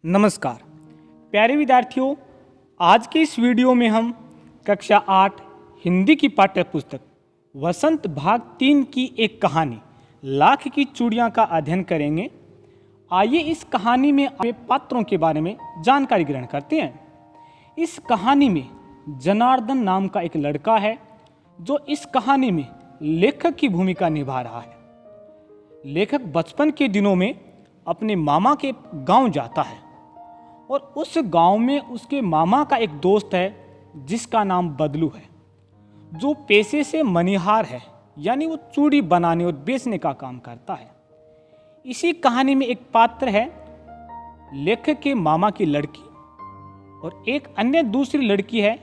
नमस्कार प्यारे विद्यार्थियों, आज के इस वीडियो में हम कक्षा 8 हिंदी की पाठ्य पुस्तक वसंत भाग 3 की एक कहानी लाख की चूड़ियाँ का अध्ययन करेंगे। आइए इस कहानी में पात्रों के बारे में जानकारी ग्रहण करते हैं। इस कहानी में जनार्दन नाम का एक लड़का है जो इस कहानी में लेखक की भूमिका निभा रहा है। लेखक बचपन के दिनों में अपने मामा के गांव जाता है और उस गांव में उसके मामा का एक दोस्त है जिसका नाम बदलू है, जो पेशे से मनिहार है, यानी वो चूड़ी बनाने और बेचने का काम करता है। इसी कहानी में एक पात्र है लेखक के मामा की लड़की और एक अन्य दूसरी लड़की है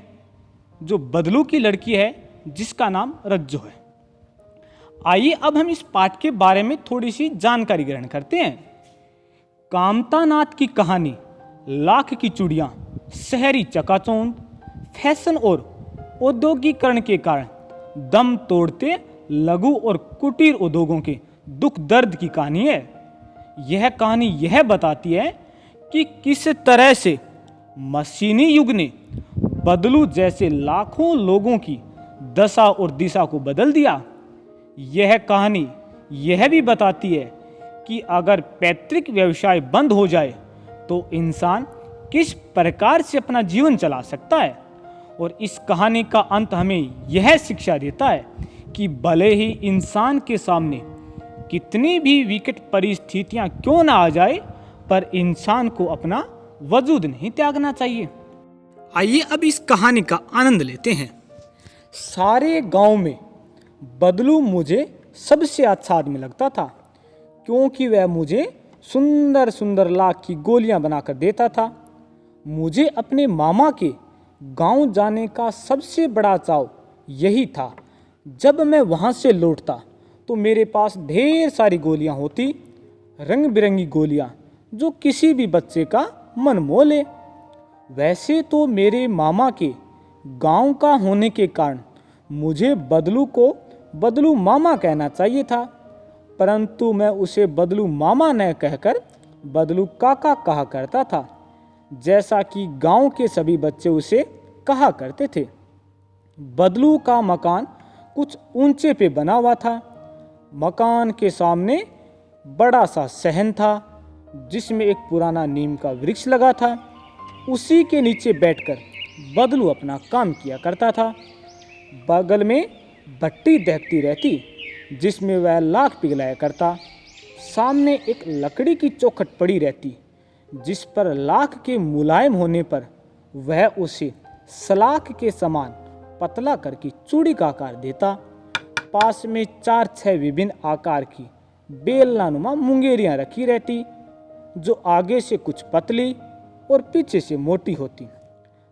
जो बदलू की लड़की है जिसका नाम रज्जो है। आइए अब हम इस पाठ के बारे में थोड़ी सी जानकारी ग्रहण करते हैं। कामतानाथ की कहानी लाख की चूड़ियाँ शहरी चकाचौंध, फैशन और औद्योगिकरण के कारण दम तोड़ते लघु और कुटीर उद्योगों के दुख दर्द की कहानी है। यह कहानी यह बताती है कि किस तरह से मशीनी युग ने बदलू जैसे लाखों लोगों की दशा और दिशा को बदल दिया। यह कहानी यह भी बताती है कि अगर पैतृक व्यवसाय बंद हो जाए तो इंसान किस प्रकार से अपना जीवन चला सकता है। और इस कहानी का अंत हमें यह शिक्षा देता है कि भले ही इंसान के सामने कितनी भी विकट परिस्थितियां क्यों ना आ जाए, पर इंसान को अपना वजूद नहीं त्यागना चाहिए। आइए अब इस कहानी का आनंद लेते हैं। सारे गांव में बदलू मुझे सबसे अच्छा आदमी लगता था, क्योंकि वह मुझे सुंदर सुंदर लाख की गोलियां बनाकर देता था। मुझे अपने मामा के गांव जाने का सबसे बड़ा चाव यही था। जब मैं वहां से लौटता तो मेरे पास ढेर सारी गोलियां होती, रंग बिरंगी गोलियां जो किसी भी बच्चे का मन मोह ले। वैसे तो मेरे मामा के गांव का होने के कारण मुझे बदलू को बदलू मामा कहना चाहिए था, परंतु मैं उसे बदलू मामा न कहकर बदलू काका कहा करता था, जैसा कि गांव के सभी बच्चे उसे कहा करते थे। बदलू का मकान कुछ ऊंचे पे बना हुआ था। मकान के सामने बड़ा सा सहन था जिसमें एक पुराना नीम का वृक्ष लगा था। उसी के नीचे बैठकर बदलू अपना काम किया करता था। बगल में भट्टी दहकती रहती जिसमें वह लाख पिघलाया करता। सामने एक लकड़ी की चौखट पड़ी रहती जिस पर लाख के मुलायम होने पर वह उसे सलाख के समान पतला करके चूड़ी का आकार देता। पास में 4-6 विभिन्न आकार की बेलनानुमा मुंगेरियां रखी रहती, जो आगे से कुछ पतली और पीछे से मोटी होती।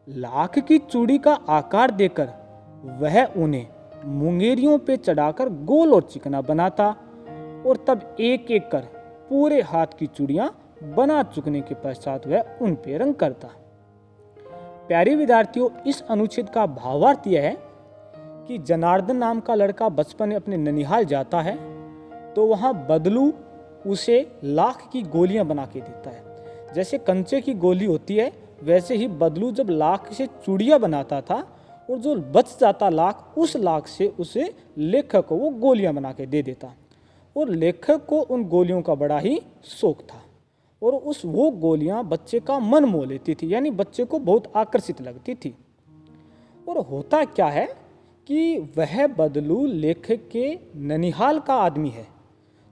लाख की चूड़ी का आकार देकर वह उन्हें मुंगेरियों पे चढ़ाकर गोल और चिकना बनाता और तब एक एक कर पूरे हाथ की चूड़ियां बना चुकने के पश्चात वह उन पे रंग करता। प्यारे विद्यार्थियों, इस अनुच्छेद का भावार्थ यह है कि जनार्दन नाम का लड़का बचपन में अपने ननिहाल जाता है तो वहां बदलू उसे लाख की गोलियां बना के देता है। जैसे कंचे की गोली होती है, वैसे ही बदलू जब लाख से चूड़ियां बनाता था और जो बच जाता लाख, उस लाख से उसे लेखक को वो गोलियां बना के दे देता। और लेखक को उन गोलियों का बड़ा ही शौक था और वो गोलियां बच्चे का मन मोह लेती थी, यानी बच्चे को बहुत आकर्षित लगती थी। और होता क्या है कि वह बदलू लेखक के ननिहाल का आदमी है,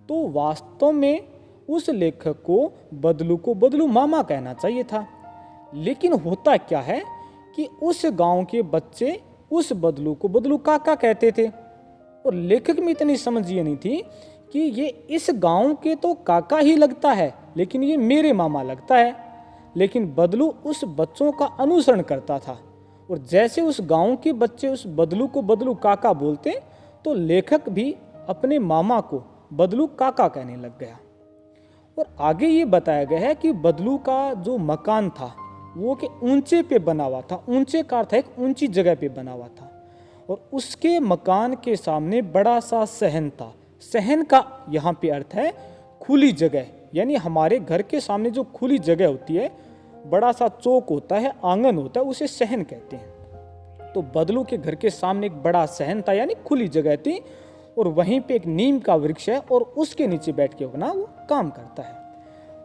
तो वास्तव में उस लेखक को बदलू मामा कहना चाहिए था। लेकिन होता क्या है कि उस गांव के बच्चे उस बदलू को बदलू काका कहते थे और लेखक में इतनी समझ ये नहीं थी कि ये इस गांव के तो काका ही लगता है, लेकिन ये मेरे मामा लगता है। लेकिन बदलू उस बच्चों का अनुसरण करता था और जैसे उस गांव के बच्चे उस बदलू को बदलू काका बोलते तो लेखक भी अपने मामा को बदलू काका कहने लग गया। और आगे ये बताया गया है कि बदलू का जो मकान था वो के ऊंचे पे बना हुआ था। ऊंचे का अर्थ है एक ऊंची जगह पे बना हुआ था और उसके मकान के सामने बड़ा सा सहन था। सहन का यहाँ पे अर्थ है खुली जगह, यानी हमारे घर के सामने जो खुली जगह होती है, बड़ा सा चौक होता है, आंगन होता है, उसे सहन कहते हैं। तो बदलू के घर के सामने एक बड़ा सहन था, यानी खुली जगह थी, और वहीं पे एक नीम का वृक्ष है और उसके नीचे बैठ के ना वो काम करता है।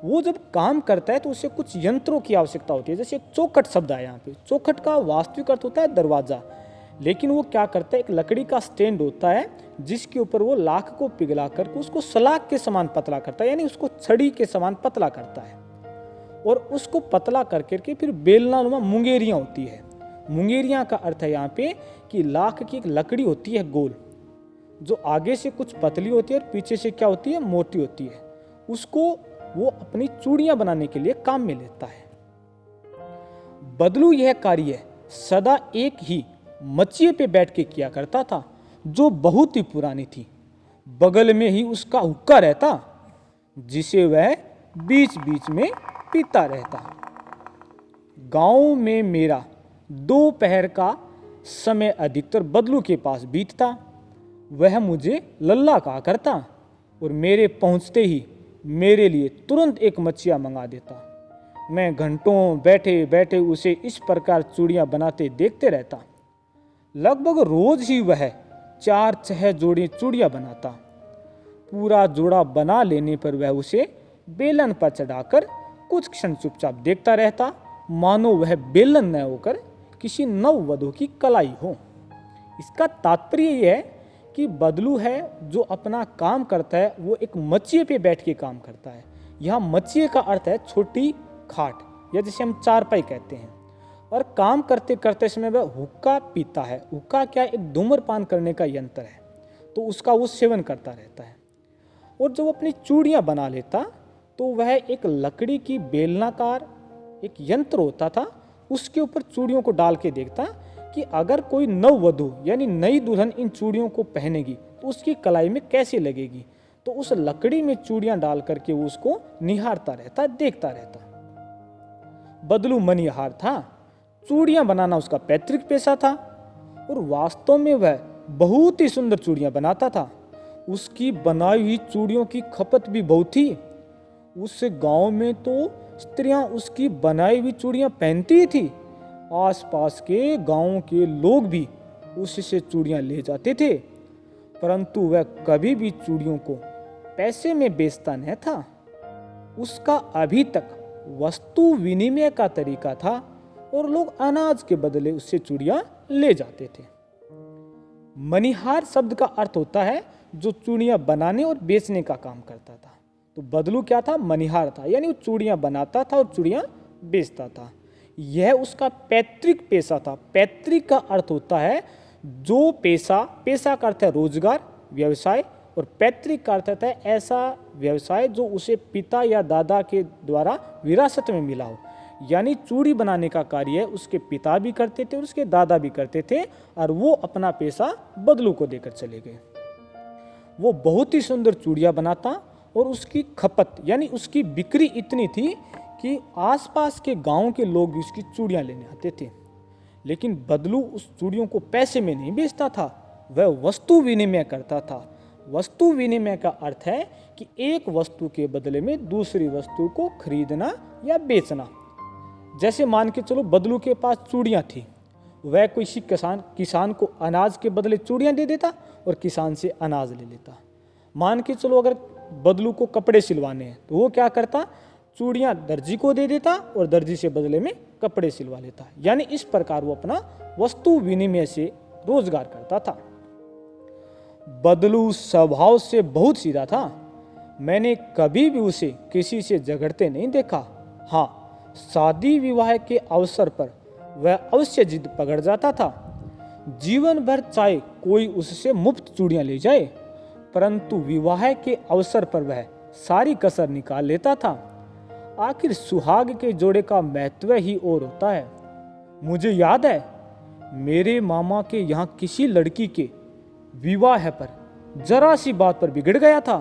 वो जब काम करता है तो उसे कुछ यंत्रों की आवश्यकता होती है। जैसे एक चौखट शब्द है यहाँ पे, चौखट का वास्तविक अर्थ होता है दरवाजा, लेकिन वो क्या करता है, एक लकड़ी का स्टैंड होता है जिसके ऊपर वो लाख को पिघला करके उसको सलाख के समान पतला करता है, यानी उसको छड़ी के समान पतला करता है, और उसको पतला कर करके फिर बेलनानुमा मुंगेरियाँ होती है। मुंगेरियाँ का अर्थ है यहाँ पे कि लाख की एक लकड़ी होती है गोल, जो आगे से कुछ पतली होती है और पीछे से क्या होती है, मोटी होती है। उसको वो अपनी चूड़ियां बनाने के लिए काम में लेता है। बदलू यह कार्य सदा एक ही मचिए पे बैठ के किया करता था, जो बहुत ही पुरानी थी। बगल में ही उसका हुक्का रहता, जिसे वह बीच बीच में पीता रहता। गांव में मेरा दोपहर का समय अधिकतर बदलू के पास बीतता। वह मुझे लल्ला कहा करता और मेरे पहुंचते ही मेरे लिए तुरंत एक मच्छिया मंगा देता। मैं घंटों बैठे बैठे उसे इस प्रकार चूड़ियाँ बनाते देखते रहता। लगभग रोज ही वह 4-6 जोड़ी चूड़ियाँ बनाता। पूरा जोड़ा बना लेने पर वह उसे बेलन पर चढ़ाकर कुछ क्षण चुपचाप देखता रहता, मानो वह बेलन न होकर किसी नववधू की कलाई हो। इसका तात्पर्य यह है कि बदलू है जो अपना काम करता है वो एक मचिए पे बैठ के काम करता है। यहाँ मचिए का अर्थ है छोटी खाट, या जिसे हम चारपाई कहते हैं। और काम करते करते समय वह हुक्का पीता है। हुक्का क्या, एक धूम्रपान करने का यंत्र है, तो उसका वो सेवन करता रहता है। और जब अपनी चूड़ियाँ बना लेता तो वह एक लकड़ी की बेलनाकार एक यंत्र होता था, उसके ऊपर चूड़ियों को डाल के देखता कि अगर कोई नववधू यानी नई दुल्हन इन चूड़ियों को पहनेगी तो उसकी कलाई में कैसे लगेगी। तो उस लकड़ी में चूड़ियां डाल करके वो उसको निहारता रहता, देखता रहता। बदलू मनिहार था, चूड़ियां बनाना उसका पैतृक पेशा था, और वास्तव में वह बहुत ही सुंदर चूड़ियां बनाता था। उसकी बनाई हुई चूड़ियों की खपत भी बहुत थी। उस गांव में तो स्त्रियां उसकी बनाई हुई चूड़ियां पहनती थी। आसपास के गांवों के लोग भी उससे चूड़ियां ले जाते थे, परंतु वह कभी भी चूड़ियों को पैसे में बेचता न था। उसका अभी तक वस्तु विनिमय का तरीका था और लोग अनाज के बदले उससे चूड़ियां ले जाते थे। मनिहार शब्द का अर्थ होता है जो चूड़ियां बनाने और बेचने का काम करता था। तो बदलू क्या था, मनिहार था, यानी वो चूड़ियां बनाता था और चूड़ियां बेचता था। यह उसका पैतृक पेशा था। पैतृक का अर्थ होता है जो पेशा, पेशा का अर्थ है रोजगार, व्यवसाय, और पैतृक का अर्थ होता है ऐसा व्यवसाय जो उसे पिता या दादा के द्वारा विरासत में मिला हो। यानी चूड़ी बनाने का कार्य उसके पिता भी करते थे और उसके दादा भी करते थे, और वो अपना पेशा बदलू को देकर चले गए। वो बहुत ही सुंदर चूड़ियाँ बनाता और उसकी खपत यानी उसकी बिक्री इतनी थी कि आसपास के गांव के लोग भी उसकी चूड़ियाँ लेने आते थे। लेकिन बदलू उस चूड़ियों को पैसे में नहीं बेचता था, वह वस्तु विनिमय करता था। वस्तु विनिमय का अर्थ है कि एक वस्तु के बदले में दूसरी वस्तु को खरीदना या बेचना। जैसे मान के चलो बदलू के पास चूड़ियाँ थी, वह किसी किसान को अनाज के बदले चूड़ियाँ दे देता और किसान से अनाज ले लेता। मान के चलो अगर बदलू को कपड़े सिलवाने हैं तो वो क्या करता, चूड़ियाँ दर्जी को दे देता और दर्जी से बदले में कपड़े सिलवा लेता। यानी इस प्रकार वो अपना वस्तु विनिमय से रोजगार करता था। बदलू स्वभाव से बहुत सीधा था। मैंने कभी भी उसे किसी से झगड़ते नहीं देखा। हाँ, शादी विवाह के अवसर पर वह अवश्य जिद पकड़ जाता था। जीवन भर चाहे कोई उससे मुफ्त चूड़ियाँ ले जाए, परंतु विवाह के अवसर पर वह सारी कसर निकाल लेता था। आखिर सुहाग के जोड़े का महत्व ही और होता है। मुझे याद है मेरे मामा के यहाँ किसी लड़की के विवाह पर जरा सी बात पर बिगड़ गया था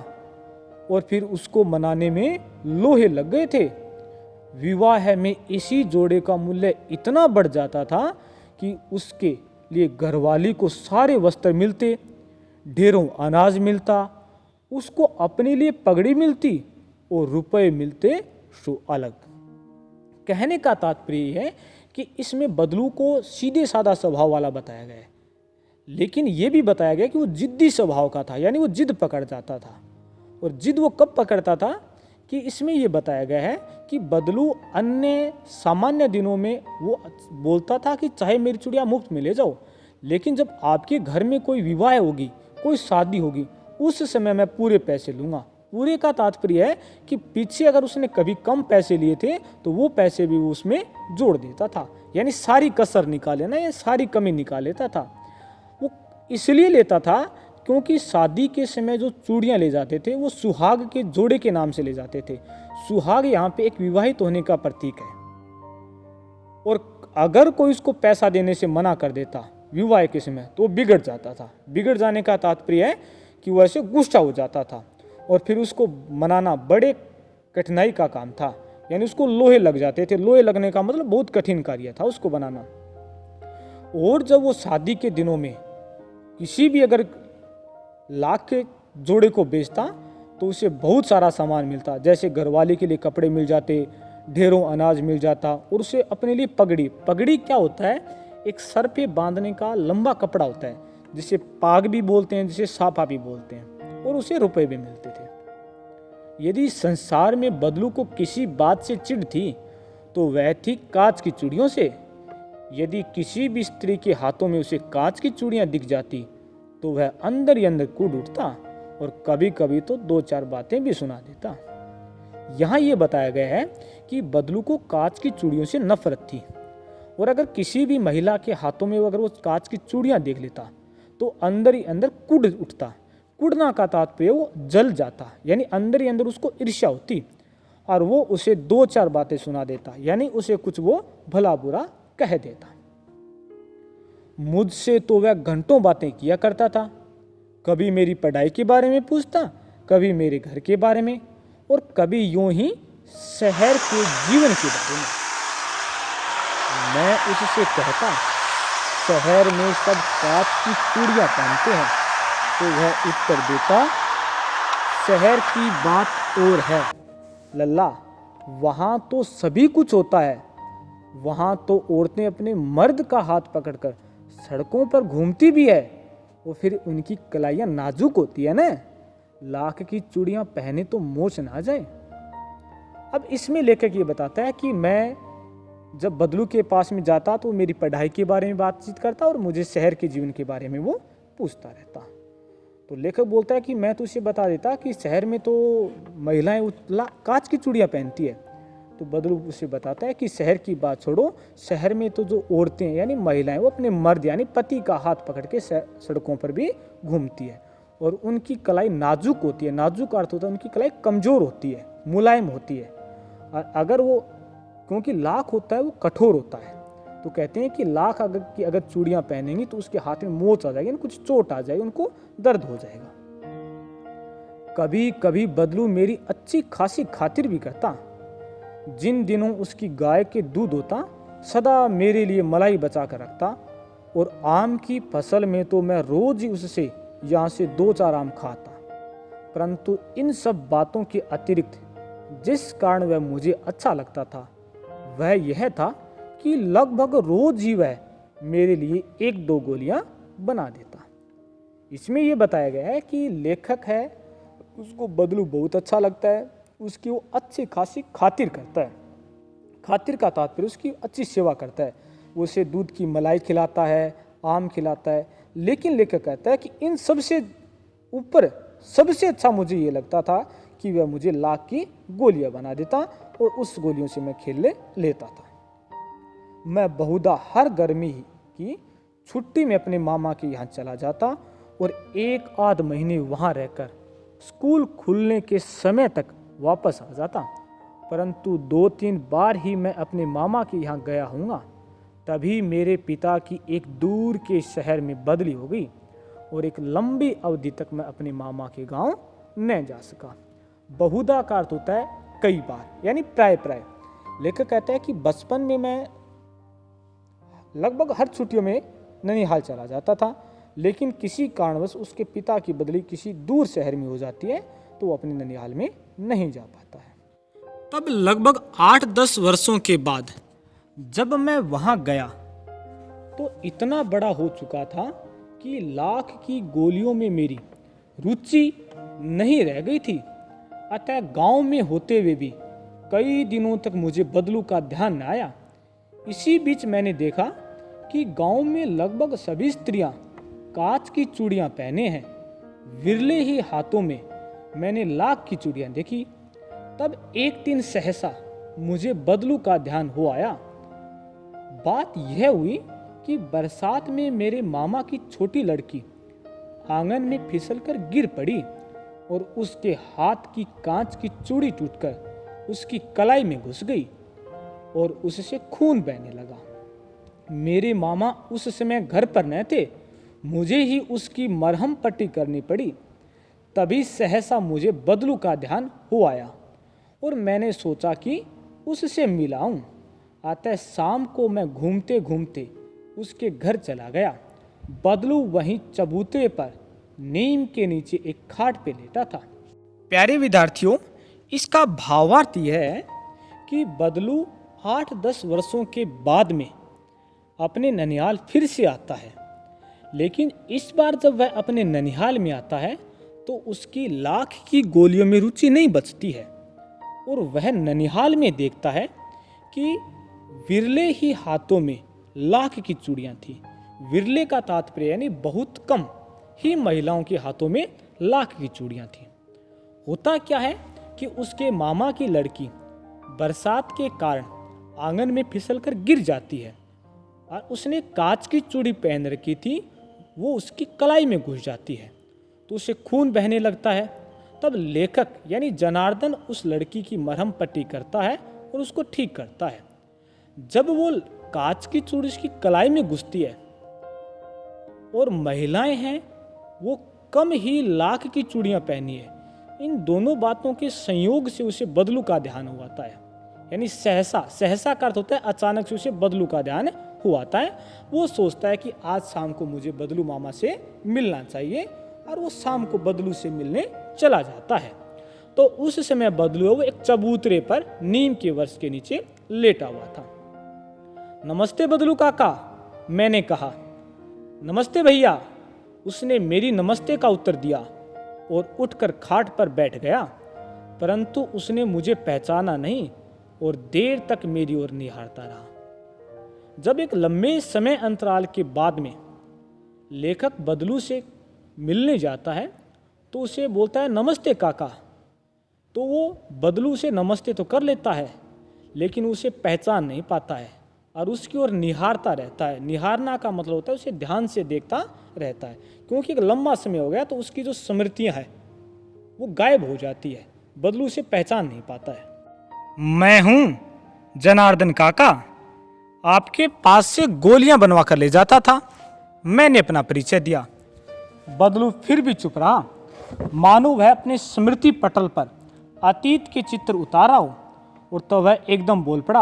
और फिर उसको मनाने में लोहे लग गए थे। विवाह में इसी जोड़े का मूल्य इतना बढ़ जाता था कि उसके लिए घरवाली को सारे वस्त्र मिलते, ढेरों अनाज मिलता, उसको अपने लिए पगड़ी मिलती, और रुपए मिलते सो अलग। कहने का तात्पर्य है कि इसमें बदलू को सीधे साधा स्वभाव वाला बताया गया है, लेकिन यह भी बताया गया कि वो जिद्दी स्वभाव का था, यानी वो जिद पकड़ जाता था। और जिद वो कब पकड़ता था कि इसमें यह बताया गया है कि बदलू अन्य सामान्य दिनों में वो बोलता था कि चाहे मेरी चूड़ियाँ मुफ्त में ले जाओ, लेकिन जब आपके घर में कोई विवाह होगी, कोई शादी होगी, उस समय मैं पूरे पैसे लूँगा। पूरे का तात्पर्य है कि पीछे अगर उसने कभी कम पैसे लिए थे तो वो पैसे भी वो उसमें जोड़ देता था, यानी सारी कसर निकाल लेना या सारी कमी निकाल लेता था। वो इसलिए लेता था क्योंकि शादी के समय जो चूड़ियाँ ले जाते थे वो सुहाग के जोड़े के नाम से ले जाते थे। सुहाग यहाँ पे एक विवाहित होने का प्रतीक है, और अगर कोई उसको पैसा देने से मना कर देता विवाह के समय तो वो बिगड़ जाता था। बिगड़ जाने का तात्पर्य है कि वो ऐसे गुस्सा हो जाता था, और फिर उसको मनाना बड़े कठिनाई का काम था, यानी उसको लोहे लग जाते थे। लोहे लगने का मतलब बहुत कठिन कार्य था उसको बनाना। और जब वो शादी के दिनों में किसी भी अगर लाख के जोड़े को बेचता तो उसे बहुत सारा सामान मिलता, जैसे घरवाले के लिए कपड़े मिल जाते, ढेरों अनाज मिल जाता, और उसे अपने लिए पगड़ी क्या होता है, एक सर पे बांधने का लंबा कपड़ा होता है, जिसे पाग भी बोलते हैं, जिसे साफा भी बोलते हैं, और उसे रुपए भी मिलते थे। यदि संसार में बदलू को किसी बात से चिढ़ थी तो वह थी कांच की चूड़ियों से। यदि किसी भी स्त्री के हाथों में उसे कांच की चूड़ियां दिख जाती तो वह अंदर ही अंदर कूद उठता, और कभी कभी तो 2-4 बातें भी सुना देता। यहाँ ये बताया गया है कि बदलू को कांच की चूड़ियों से नफरत थी, और अगर किसी भी महिला के हाथों में अगर वो कांच की चूड़ियां देख लेता तो अंदर ही अंदर कूद उठता। कूदना का तात्पर्य वो जल जाता, यानी अंदर ही अंदर उसको ईर्ष्या होती, और वो उसे 2-4 बातें सुना देता, यानी उसे कुछ वो भला बुरा कह देता। मुझसे तो वह घंटों बातें किया करता था, कभी मेरी पढ़ाई के बारे में पूछता, कभी मेरे घर के बारे में, और कभी यूं ही शहर के जीवन के बारे में। मैं उससे कहता शहर में सब कांच की चूड़ियां पहनते हैं, तो वह उत्तर देता शहर की बात और है लल्ला, वहाँ तो सभी कुछ होता है। वहाँ तो औरतें अपने मर्द का हाथ पकड़कर सड़कों पर घूमती भी है, और फिर उनकी कलाइयाँ नाजुक होती है ना, लाख की चूड़ियाँ पहने तो मोच ना जाए। अब इसमें लेखक ये बताता है कि मैं जब बदलू के पास में जाता तो मेरी पढ़ाई के बारे में बातचीत करता, और मुझे शहर के जीवन के बारे में वो पूछता रहता। तो लेखक बोलता है कि मैं तो उसे बता देता कि शहर में तो महिलाएं कांच की चूड़ियाँ पहनती है। तो बदलू उसे बताता है कि शहर की बात छोड़ो, शहर में तो जो औरतें यानी महिलाएं वो अपने मर्द यानी पति का हाथ पकड़ के सड़कों पर भी घूमती है, और उनकी कलाई नाजुक होती है। नाजुक अर्थ होता है उनकी कलाई कमज़ोर होती है, मुलायम होती है। और अगर वो, क्योंकि लाख होता है वो कठोर होता है, तो कहते हैं कि लाख अगर चूड़ियाँ पहनेंगी तो उसके हाथ में मोच आ जाएगी, कुछ चोट आ जाएगी, उनको दर्द हो जाएगा। कभी कभी बदलू मेरी अच्छी खासी खातिर भी करता। जिन दिनों उसकी गाय के दूध होता सदा मेरे लिए मलाई बचा कर रखता, और आम की फसल में तो मैं रोज ही उससे यहाँ से 2-4 आम खाता। परंतु इन सब बातों के अतिरिक्त जिस कारण वह मुझे अच्छा लगता था वह यह था कि लगभग रोज ही वह मेरे लिए 1-2 गोलियां बना देता। इसमें यह बताया गया है कि लेखक है उसको बदलू बहुत अच्छा लगता है, उसकी वो अच्छी खासी खातिर करता है। खातिर का तात्पर्य उसकी अच्छी सेवा करता है, वो उसे दूध की मलाई खिलाता है, आम खिलाता है। लेकिन लेखक कहता है कि इन सबसे ऊपर सबसे अच्छा मुझे ये लगता था कि वह मुझे लाख की गोलियां बना देता, और उस गोलियों से मैं खेल लेता था। मैं बहुधा हर गर्मी की छुट्टी में अपने मामा के यहाँ चला जाता, और 1-8 महीने वहाँ रहकर स्कूल खुलने के समय तक वापस आ जाता। परंतु 2-3 बार ही मैं अपने मामा के यहाँ गया हूँगा, तभी मेरे पिता की एक दूर के शहर में बदली हो गई, और एक लंबी अवधि तक मैं अपने मामा के गांव न जा सका। बहुधा का अर्थ होता है कई बार, यानी प्राय। लेखक कहता है कि बचपन में मैं लगभग हर छुट्टियों में ननिहाल चला जाता था, लेकिन किसी कारणवश उसके पिता की बदली किसी दूर शहर में हो जाती है तो वो अपने ननिहाल में नहीं जा पाता है। तब लगभग 8-10 वर्षों के बाद जब मैं वहां गया तो इतना बड़ा हो चुका था कि लाख की गोलियों में मेरी रुचि नहीं रह गई थी। अतः गांव में होते हुए भी कई दिनों तक मुझे बदलू का ध्यान न आया। इसी बीच मैंने देखा कि गांव में लगभग सभी स्त्रियां कांच की चूड़ियां पहने हैं। विरले ही हाथों में मैंने लाख की चूड़ियां देखी। तब एक दिन सहसा मुझे बदलू का ध्यान हो आया। बात यह हुई कि बरसात में मेरे मामा की छोटी लड़की आंगन में फिसलकर गिर पड़ी और उसके हाथ की कांच की चूड़ी टूटकर उसकी कलाई में घुस गई और उससे खून बहने लगा। मेरे मामा उस समय घर पर न थे, मुझे ही उसकी मरहम पट्टी करनी पड़ी। तभी सहसा मुझे बदलू का ध्यान हो आया और मैंने सोचा कि उससे मिलाऊं। अतः शाम को मैं घूमते घूमते उसके घर चला गया। बदलू वहीं चबूतरे पर नीम के नीचे एक खाट पे लेटा था। प्यारे विद्यार्थियों, इसका भावार्थ यह है कि बदलू 8-10 वर्षों के बाद में अपने ननिहाल फिर से आता है। लेकिन इस बार जब वह अपने ननिहाल में आता है तो उसकी लाख की गोलियों में रुचि नहीं बचती है और वह ननिहाल में देखता है कि विरले ही हाथों में लाख की चूड़ियां थी। विरले का तात्पर्य यानी बहुत कम ही महिलाओं के हाथों में लाख की चूड़ियां थी। होता क्या है कि उसके मामा की लड़की बरसात के कारण आंगन में फिसलकर गिर जाती है और उसने कांच की चूड़ी पहन रखी थी, वो उसकी कलाई में घुस जाती है तो उसे खून बहने लगता है। तब लेखक यानी जनार्दन उस लड़की की मरहम पट्टी करता है और उसको ठीक करता है। जब वो कांच की चूड़ी उसकी कलाई में घुसती है और महिलाएं हैं वो कम ही लाख की चूड़ियां पहनी है, इन दोनों बातों के संयोग से उसे बदलू का ध्यान हो आता है। यानी सहसा का अर्थ होता है अचानक से उसे बदलू का ध्यान हो आता है। वो सोचता है कि आज शाम को मुझे बदलू मामा से मिलना चाहिए और वो शाम को बदलू से मिलने चला जाता है। तो उस समय बदलू वो एक चबूतरे पर नीम के वृक्ष के नीचे लेटा हुआ था। नमस्ते बदलू काका, मैंने कहा। नमस्ते भैया, उसने मेरी नमस्ते का उत्तर दिया और उठकर खाट पर बैठ गया। परंतु उसने मुझे पहचाना नहीं और देर तक मेरी ओर निहारता रहा। जब एक लंबे समय अंतराल के बाद में लेखक बदलू से मिलने जाता है तो उसे बोलता है नमस्ते काका। तो वो बदलू से नमस्ते तो कर लेता है लेकिन उसे पहचान नहीं पाता है और उसकी ओर निहारता रहता है। निहारना का मतलब होता है उसे ध्यान से देखता रहता है, क्योंकि एक लंबा समय हो गया तो उसकी जो स्मृतियां हैं वो गायब हो जाती है। बदलू उसे पहचान नहीं पाता है। मैं हूं जनार्दन काका, आपके पास से गोलियां बनवा कर ले जाता था। मैंने अपना परिचय दिया। बदलू फिर भी चुप रहा, मानो वह अपने स्मृति पटल पर अतीत के चित्र उतारा हो। और तो वह एकदम बोल पड़ा,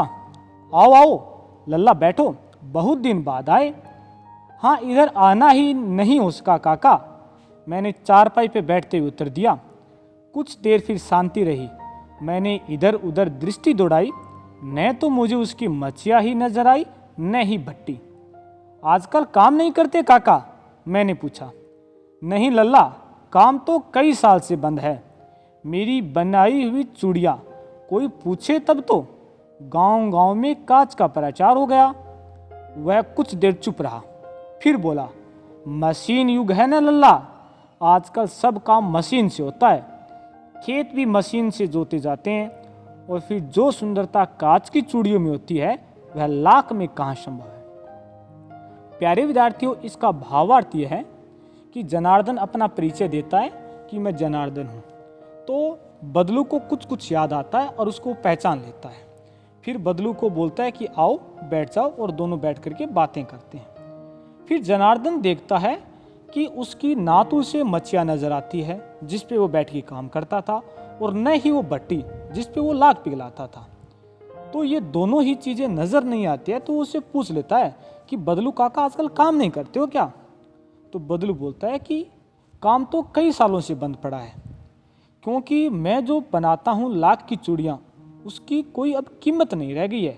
आओ आओ लल्ला बैठो, बहुत दिन बाद आए। हाँ, इधर आना ही नहीं हो सका काका, मैंने चारपाई पे बैठते हुए उत्तर दिया। कुछ देर फिर शांति रही। मैंने इधर उधर दृष्टि दौड़ाई, न तो मुझे उसकी मछिया ही नजर आई न ही भट्टी। आजकल काम नहीं करते काका, मैंने पूछा। नहीं लल्ला, काम तो कई साल से बंद है। मेरी बनाई हुई चूड़ियाँ कोई पूछे तब तो गांव गांव में कांच का प्रचार हो गया। वह कुछ देर चुप रहा, फिर बोला, मशीन युग है ना लल्ला, आजकल सब काम मशीन से होता है। खेत भी मशीन से जोते जाते हैं और फिर जो सुंदरता कांच की चूड़ियों में होती है वह लाख में कहाँ संभव है। प्यारे विद्यार्थियों, इसका भावार्थ यह है कि जनार्दन अपना परिचय देता है कि मैं जनार्दन हूँ। तो बदलू को कुछ कुछ याद आता है और उसको पहचान लेता है। फिर बदलू को बोलता है कि आओ बैठ जाओ, और दोनों बैठ करके बातें करते हैं। फिर जनार्दन देखता है कि उसकी ना तो उसे मछिया नजर आती है जिस पे वो बैठ के काम करता था, और न ही वो भट्टी जिस पे वो लाख पिघलाता था। तो ये दोनों ही चीजें नजर नहीं आती है। तो वो उससे पूछ लेता है कि बदलू काका आजकल काम नहीं करते हो क्या? तो बदलू बोलता है कि काम तो कई सालों से बंद पड़ा है, क्योंकि मैं जो बनाता हूँ लाख की चूड़ियाँ उसकी कोई अब कीमत नहीं रह गई है।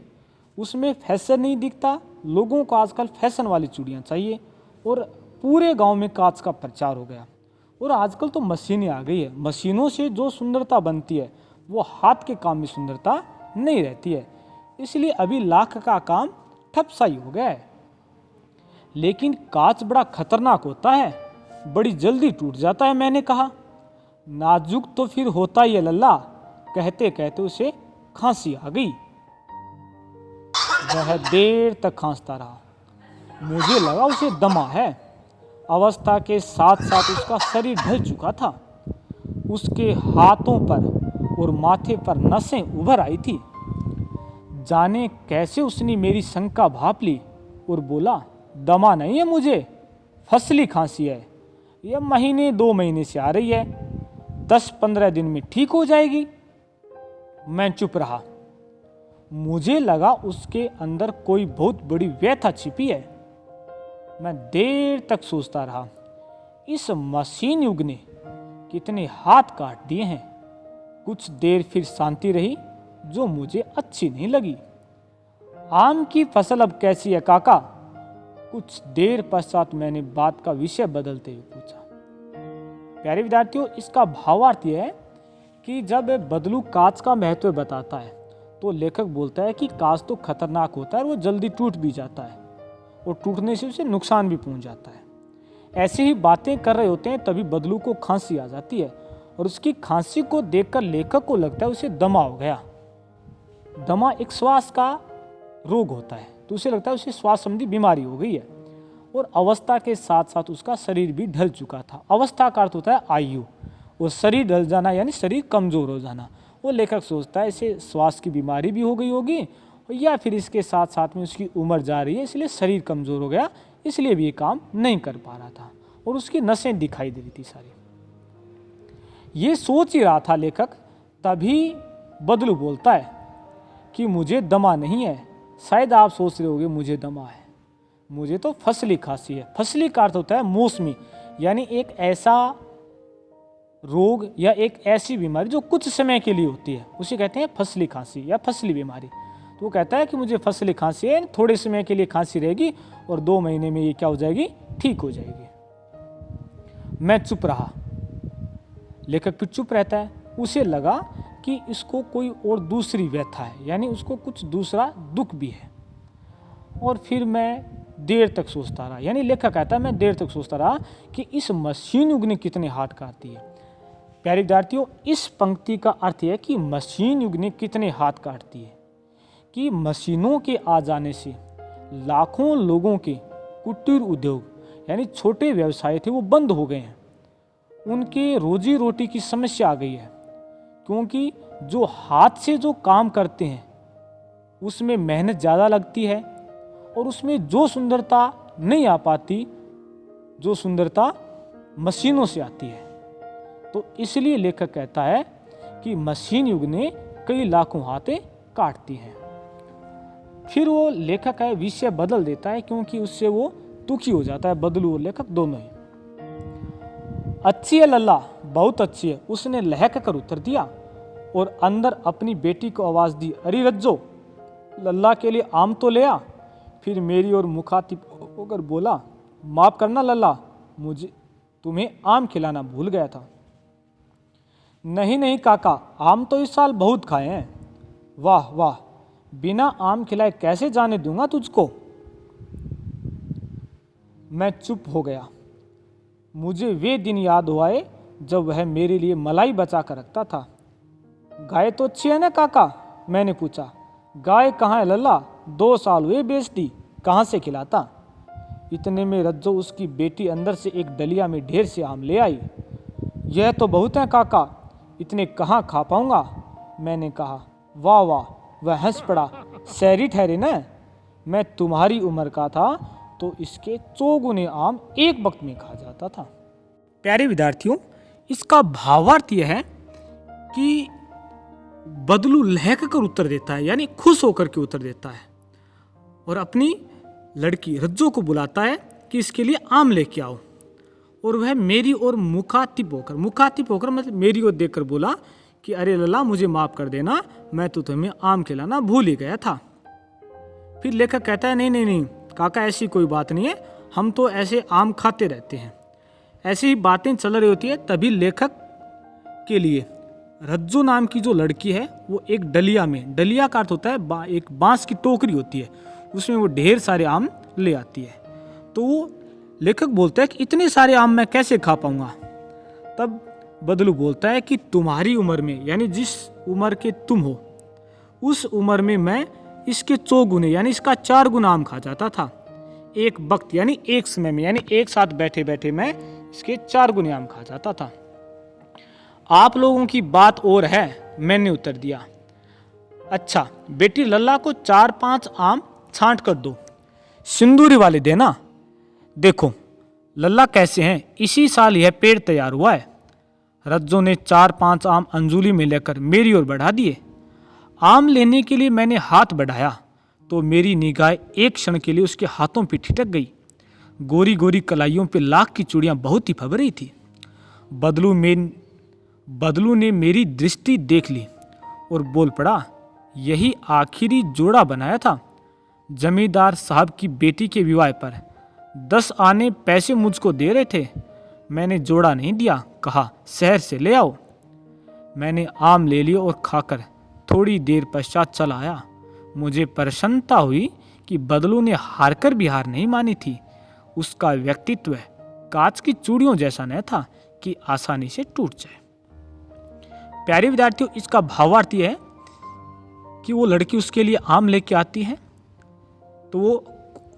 उसमें फैशन नहीं दिखता, लोगों को आजकल फैशन वाली चूड़ियाँ चाहिए और पूरे गांव में कांच का प्रचार हो गया। और आजकल तो मशीनें आ गई है, मशीनों से जो सुंदरता बनती है वो हाथ के काम में सुंदरता नहीं रहती है। इसलिए अभी लाख का काम ठप सा ही हो गया है। लेकिन कांच बड़ा खतरनाक होता है, बड़ी जल्दी टूट जाता है। मैंने कहा, नाजुक तो फिर होता ही है लल्ला। कहते कहते उसे खांसी आ गई। वह देर तक खांसता रहा। मुझे लगा उसे दमा है। अवस्था के साथ साथ उसका शरीर ढल चुका था। उसके हाथों पर और माथे पर नसें उभर आई थी। जाने कैसे उसने मेरी शंका भांप ली और बोला, दमा नहीं है मुझे, फसली खांसी है। यह महीने 2 महीने से आ रही है, 10-15 दिन में ठीक हो जाएगी। मैं चुप रहा। मुझे लगा उसके अंदर कोई बहुत बड़ी व्यथा छिपी है। मैं देर तक सोचता रहा। इस मशीन युग ने कितने हाथ काट दिए हैं। कुछ देर फिर शांति रही जो मुझे अच्छी नहीं लगी। आम की फसल अब कैसी है काका? कुछ देर पश्चात मैंने बात का विषय बदलते हुए पूछा। प्यारे विद्यार्थियों, इसका भावार्थ यह है कि जब बदलू कांच का महत्व बताता है तो लेखक बोलता है कि कांच तो खतरनाक होता है और वो जल्दी टूट भी जाता है और टूटने से उसे नुकसान भी पहुंच जाता है। ऐसी ही बातें कर रहे होते हैं तभी बदलू को खांसी आ जाती है और उसकी खांसी को देखकर लेखक को लगता है उसे दमा हो गया। दमा एक श्वास का रोग होता है, तो उसे लगता है उसे श्वास संबंधी बीमारी हो गई है। और अवस्था के साथ साथ उसका शरीर भी ढल चुका था। अवस्था का अर्थ होता है आयु, और शरीर ढल जाना यानी शरीर कमजोर हो जाना। वो लेखक सोचता है इसे श्वास की बीमारी भी हो गई होगी या फिर इसके साथ साथ में उसकी उम्र जा रही है, इसलिए शरीर कमजोर हो गया, इसलिए भी ये काम नहीं कर पा रहा था और उसकी नसें दिखाई दे रही थी सारी। ये सोच ही रहा था लेखक, तभी बदलू बोलता है कि मुझे दमा नहीं है। शायद आप सोच रहे होंगे मुझे दमा है, मुझे तो फसली खांसी है। फसली का अर्थ होता है मौसमी, यानी एक ऐसा रोग या एक ऐसी बीमारी जो कुछ समय के लिए होती है, उसे कहते हैं फसली खांसी या फसली बीमारी। तो वो कहता है कि मुझे फसली खांसी है, थोड़े समय के लिए खांसी रहेगी और 2 महीने में ये क्या हो जाएगी, ठीक हो जाएगी। मैं चुप रहा। लेखक फिर चुप रहता है। उसे लगा कि इसको कोई और दूसरी व्यथा है, यानी उसको कुछ दूसरा दुख भी है। और फिर मैं देर तक सोचता रहा, यानी लेखक कहता है मैं देर तक सोचता रहा कि इस मशीन युग ने कितने हाथ काटती है। प्यारे विद्यार्थियों, इस पंक्ति का अर्थ है कि मशीन युग ने कितने हाथ काटती है कि मशीनों के आ जाने से लाखों लोगों के कुटीर उद्योग यानी छोटे व्यवसाय थे वो बंद हो गए हैं। उनके रोजी रोटी की समस्या आ गई है, क्योंकि जो हाथ से जो काम करते हैं उसमें मेहनत ज़्यादा लगती है और उसमें जो सुंदरता नहीं आ पाती, जो सुंदरता मशीनों से आती है। तो इसलिए लेखक कहता है कि मशीन युग ने कई लाखों हाथें काटती हैं। फिर वो लेखक है विषय बदल देता है, क्योंकि उससे वो दुखी हो जाता है, बदलू और लेखक दोनों ही। अच्छी है लल्ला, बहुत अच्छी है, उसने लहक कर उत्तर दिया और अंदर अपनी बेटी को आवाज दी, अरे रज्जो, लल्ला के लिए आम तो ले आ। फिर मेरी ओर मुखातिब होकर बोला, माफ करना लल्ला, मुझे तुम्हें आम खिलाना भूल गया था। नहीं नहीं काका, आम तो इस साल बहुत खाए हैं। वाह वाह, बिना आम खिलाए कैसे जाने दूंगा तुझको। मैं चुप हो गया। मुझे वे दिन याद हुए जब वह मेरे लिए मलाई बचा कर रखता था। गाय तो अच्छी है ना काका, मैंने पूछा। गाय कहाँ है लल्ला, 2 साल हुए बेच दी, कहाँ से खिलाता। इतने में रज्जो उसकी बेटी अंदर से एक डलिया में ढेर से आम ले आई। यह तो बहुत है काका, इतने कहाँ खा पाऊंगा, मैंने कहा। वाह वाह, वह हंस पड़ा। शहरी ठहरे न, मैं तुम्हारी उम्र का था तो इसके 4 गुने आम एक वक्त में खा जाता था। प्यारे विद्यार्थियों, इसका भावार्थ यह है कि बदलू लहक कर उत्तर देता है, यानी खुश होकर के उत्तर देता है और अपनी लड़की रज्जो को बुलाता है कि इसके लिए आम लेके आओ। और वह मेरी ओर मुखातिब होकर मतलब मेरी ओर देखकर बोला कि अरे लल्ला मुझे माफ़ कर देना, मैं तो तुम्हें आम खिलाना भूल ही गया था। फिर लेखक कहता है नहीं नहीं नहीं काका, ऐसी कोई बात नहीं है, हम तो ऐसे आम खाते रहते हैं। ऐसी ही बातें चल रही होती है, तभी लेखक के लिए रज्जो नाम की जो लड़की है वो एक डलिया में, डलिया का अर्थ होता है एक बांस की टोकरी होती है, उसमें वो ढेर सारे आम ले आती है। तो वो लेखक बोलता है कि इतने सारे आम मैं कैसे खा पाऊंगा। तब बदलू बोलता है कि तुम्हारी उम्र में, यानी जिस उम्र के तुम हो उस उम्र में मैं इसके 4 गुने यानी इसका 4 गुना आम खा जाता था एक वक्त, यानी एक समय में, यानी एक साथ बैठे बैठे मैं इसके 4 गुने आम खा जाता था। आप लोगों की बात और है, मैंने उत्तर दिया। अच्छा बेटी लल्ला को 4-5 आम छांट कर दो, सिंदूरी वाले देना। देखो लल्ला कैसे हैं, इसी साल यह पेड़ तैयार हुआ है। रज्जो ने 4-5 आम अंजुली में लेकर मेरी ओर बढ़ा दिए। आम लेने के लिए मैंने हाथ बढ़ाया तो मेरी निगाह एक क्षण के लिए उसके हाथों पर ठिठक गई। गोरी गोरी कलाइयों पे लाख की चूड़ियां बहुत ही फब रही थी। बदलू ने मेरी दृष्टि देख ली और बोल पड़ा, यही आखिरी जोड़ा बनाया था। जमींदार साहब की बेटी के विवाह पर 10 आने पैसे मुझको दे रहे थे। मैंने जोड़ा नहीं दिया, कहा शहर से ले आओ। मैंने आम ले लिए और खाकर थोड़ी देर पश्चात चला आया। मुझे प्रसन्नता हुई कि बदलू ने हारकर भी हार नहीं मानी थी। उसका व्यक्तित्व कांच की चूड़ियों जैसा न था कि आसानी से टूट जाए। प्यारे विद्यार्थियों, इसका भावार्थ यह है कि वो लड़की उसके लिए आम लेके आती है तो वो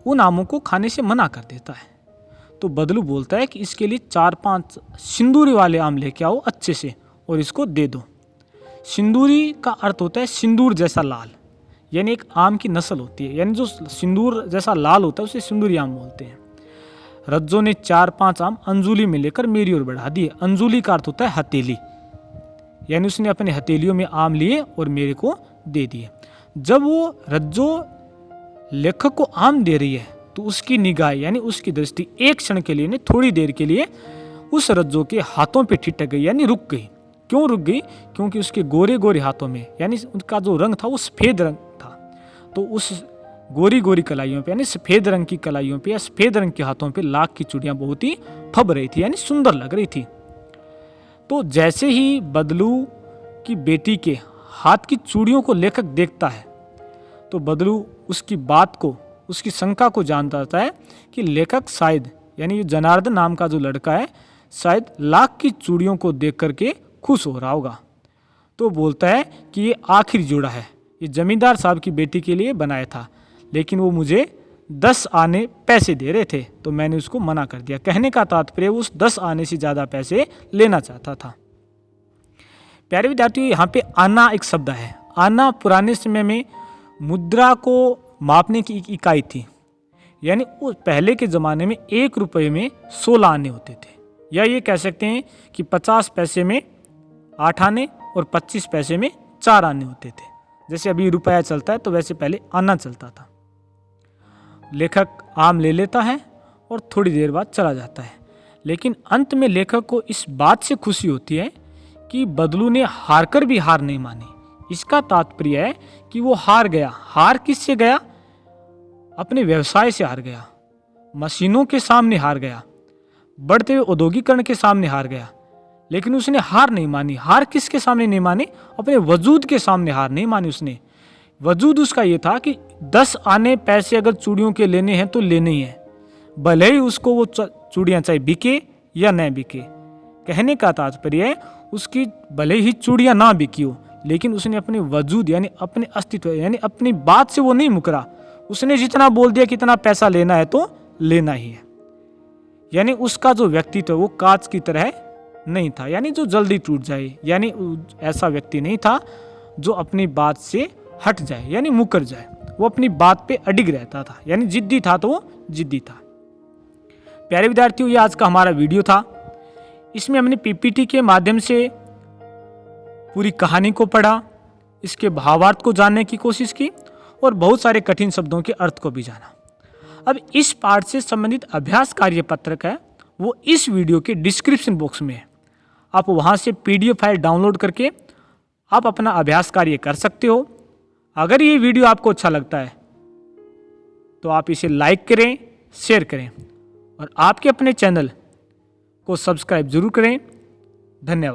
उन आमों को खाने से मना कर देता है। तो बदलू बोलता है कि इसके लिए 4-5 सिंदूरी वाले आम लेके आओ अच्छे से और इसको दे दो। सिंदूरी का अर्थ होता है सिंदूर जैसा लाल, यानी एक आम की नस्ल होती है, यानी जो सिंदूर जैसा लाल होता है उसे सिंदूरी आम बोलते हैं। रज्जो ने 4-5 आम अंजुली में लेकर मेरी ओर बढ़ा दिए। अंजुली का अर्थ होता है हथेली, यानी उसने अपने हथेलियों में आम लिए और मेरे को दे दिए। जब वो रज्जो लेखक को आम दे रही है तो उसकी निगाह यानी उसकी दृष्टि एक क्षण के लिए, थोड़ी देर के लिए उस रज्जो के हाथों पे ठिठक गई, यानी रुक गई। क्यों रुक गई? क्योंकि उसके गोरे गोरे हाथों में, यानी उनका जो रंग था वो सफ़ेद रंग था, तो उस गोरी गोरी कलाइयों पे यानी सफ़ेद रंग की कलाइयों पे या सफ़ेद रंग के हाथों पे लाख की चूड़ियाँ बहुत ही फब रही थी, यानी सुंदर लग रही थी। तो जैसे ही बदलू की बेटी के हाथ की चूड़ियों को लेखक देखता है तो बदलू उसकी बात को, उसकी शंका को जानता रहता है कि लेखक शायद, यानी ये जनार्दन नाम का जो लड़का है, शायद लाख की चूड़ियों को देख करके खुश हो रहा होगा। तो बोलता है कि ये आखिरी जोड़ा है, ये जमींदार साहब की बेटी के लिए बनाया था, लेकिन वो मुझे 10 आने पैसे दे रहे थे तो मैंने उसको मना कर दिया। कहने का तात्पर्य उस 10 आने से ज़्यादा पैसे लेना चाहता था। प्यारे विद्यार्थियों, यहाँ पे आना एक शब्द है। आना पुराने समय में मुद्रा को मापने की एक इकाई थी, यानी उस पहले के ज़माने में 1 रुपये में 16 आने होते थे, या ये कह सकते हैं कि 50 पैसे में 8 आने और 25 पैसे में 4 आने होते थे। जैसे अभी रुपया चलता है तो वैसे पहले आना चलता था। लेखक आम ले लेता है और थोड़ी देर बाद चला जाता है, लेकिन अंत में लेखक को इस बात से खुशी होती है कि बदलू ने हारकर भी हार नहीं मानी। इसका तात्पर्य है कि वो हार गया। हार किससे गया? अपने व्यवसाय से हार गया, मशीनों के सामने हार गया, बढ़ते हुए औद्योगिकरण के सामने हार गया, लेकिन उसने हार नहीं मानी। हार किसके सामने नहीं मानी? अपने वजूद के सामने हार नहीं मानी उसने। वजूद उसका ये था कि 10 आने पैसे अगर चूड़ियों के लेने हैं तो लेने ही है, भले ही उसको वो चूड़ियाँ चाहे बिके या न बिके। कहने का तात्पर्य है उसकी भले ही चूड़ियाँ ना बिकी हो, लेकिन उसने अपने वजूद यानी अपने अस्तित्व यानी अपनी बात से वो नहीं मुकरा। उसने जितना बोल दिया कितना पैसा लेना है तो लेना ही है। यानी उसका जो व्यक्तित्व वो कांच की तरह नहीं था, यानी जो जल्दी टूट जाए, यानी ऐसा व्यक्ति नहीं था जो अपनी बात से हट जाए यानी मुकर जाए। वो अपनी बात पे अडिग रहता था, यानी जिद्दी था तो वो जिद्दी था। प्यारे विद्यार्थियों, ये आज का हमारा वीडियो था। इसमें हमने पीपीटी के माध्यम से पूरी कहानी को पढ़ा, इसके भावार्थ को जानने की कोशिश की और बहुत सारे कठिन शब्दों के अर्थ को भी जाना। अब इस पाठ से संबंधित अभ्यास कार्य पत्रक है वो इस वीडियो के डिस्क्रिप्शन बॉक्स में है। आप वहां से PDF फाइल डाउनलोड करके आप अपना अभ्यास कार्य कर सकते हो। अगर ये वीडियो आपको अच्छा लगता है तो आप इसे लाइक करें, शेयर करें और आपके अपने चैनल को सब्सक्राइब जरूर करें। धन्यवाद।